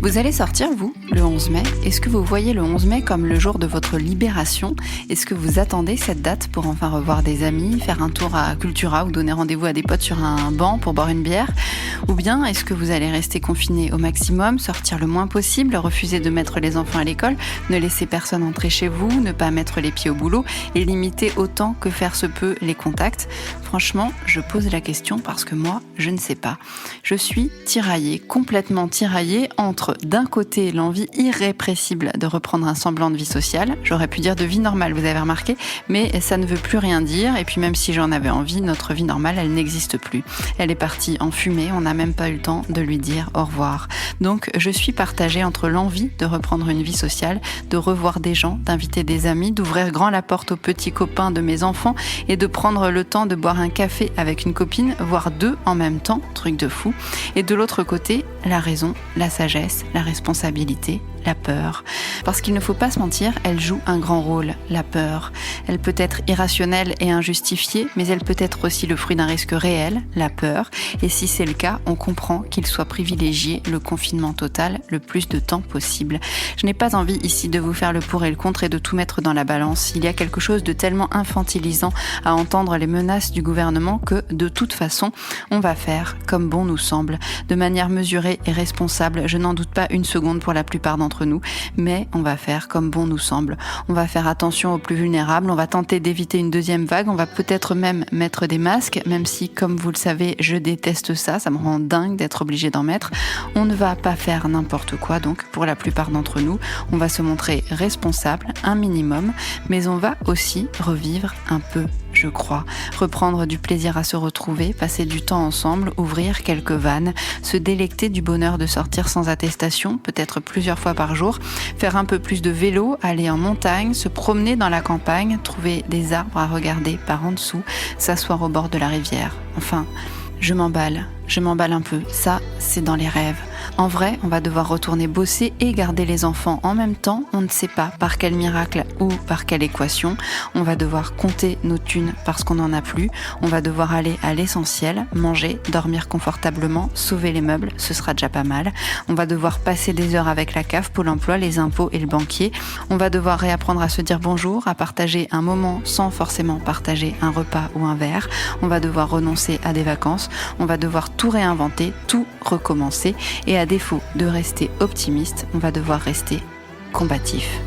Vous allez sortir, vous, le 11 mai. Est-ce que vous voyez le 11 mai comme le jour de votre libération ? Est-ce que vous attendez cette date pour enfin revoir des amis, faire un tour à Cultura ou donner rendez-vous à des potes sur un banc pour boire une bière ? Ou bien est-ce que vous allez rester confiné au maximum, sortir le moins possible, refuser de mettre les enfants à l'école, ne laisser personne entrer chez vous, ne pas mettre les pieds au boulot et limiter autant que faire se peut les contacts ? Franchement, je pose la question parce que moi, je ne sais pas. Je suis tiraillée, complètement tiraillée entre d'un côté l'envie irrépressible de reprendre un semblant de vie sociale, j'aurais pu dire de vie normale, vous avez remarqué, mais ça ne veut plus rien dire, et puis même si j'en avais envie, notre vie normale, elle n'existe plus. Elle est partie en fumée, on n'a même pas eu le temps de lui dire au revoir. Donc je suis partagée entre l'envie de reprendre une vie sociale, de revoir des gens, d'inviter des amis, d'ouvrir grand la porte aux petits copains de mes enfants et de prendre le temps de boire un café avec une copine, voire deux en même temps, truc de fou. Et de l'autre côté, la raison, la sagesse, la responsabilité, la peur. Parce qu'il ne faut pas se mentir, elle joue un grand rôle, la peur. Elle peut être irrationnelle et injustifiée, mais elle peut être aussi le fruit d'un risque réel, la peur. Et si c'est le cas, on comprend qu'il soit privilégié le confinement total le plus de temps possible. Je n'ai pas envie ici de vous faire le pour et le contre et de tout mettre dans la balance. Il y a quelque chose de tellement infantilisant à entendre les menaces du gouvernement que, de toute façon, on va faire comme bon nous semble, de manière mesurée et responsable. Je n'en doute pas une seconde pour la plupart d'entre nous, mais on va faire comme bon nous semble. On va faire attention aux plus vulnérables, on va tenter d'éviter une deuxième vague, on va peut-être même mettre des masques, même si, comme vous le savez, je déteste ça, ça me rend dingue d'être obligée d'en mettre. On ne va pas faire n'importe quoi, donc pour la plupart d'entre nous, on va se montrer responsable, un minimum, mais on va aussi revivre un peu, je crois. Reprendre du plaisir à se retrouver, passer du temps ensemble, ouvrir quelques vannes, se délecter du bonheur de sortir sans attestation, peut-être plusieurs fois par jour, faire un peu plus de vélo, aller en montagne, se promener dans la campagne, trouver des arbres à regarder par en dessous, s'asseoir au bord de la rivière. Enfin, je m'emballe un peu. Ça, c'est dans les rêves. En vrai, on va devoir retourner bosser et garder les enfants en même temps. On ne sait pas par quel miracle ou par quelle équation. On va devoir compter nos thunes parce qu'on n'en a plus. On va devoir aller à l'essentiel, manger, dormir confortablement, sauver les meubles, ce sera déjà pas mal. On va devoir passer des heures avec la CAF, Pôle emploi, les impôts et le banquier. On va devoir réapprendre à se dire bonjour, à partager un moment sans forcément partager un repas ou un verre. On va devoir renoncer à des vacances. On va devoir tout réinventer, tout recommencer. Et à défaut de rester optimiste, on va devoir rester combatif.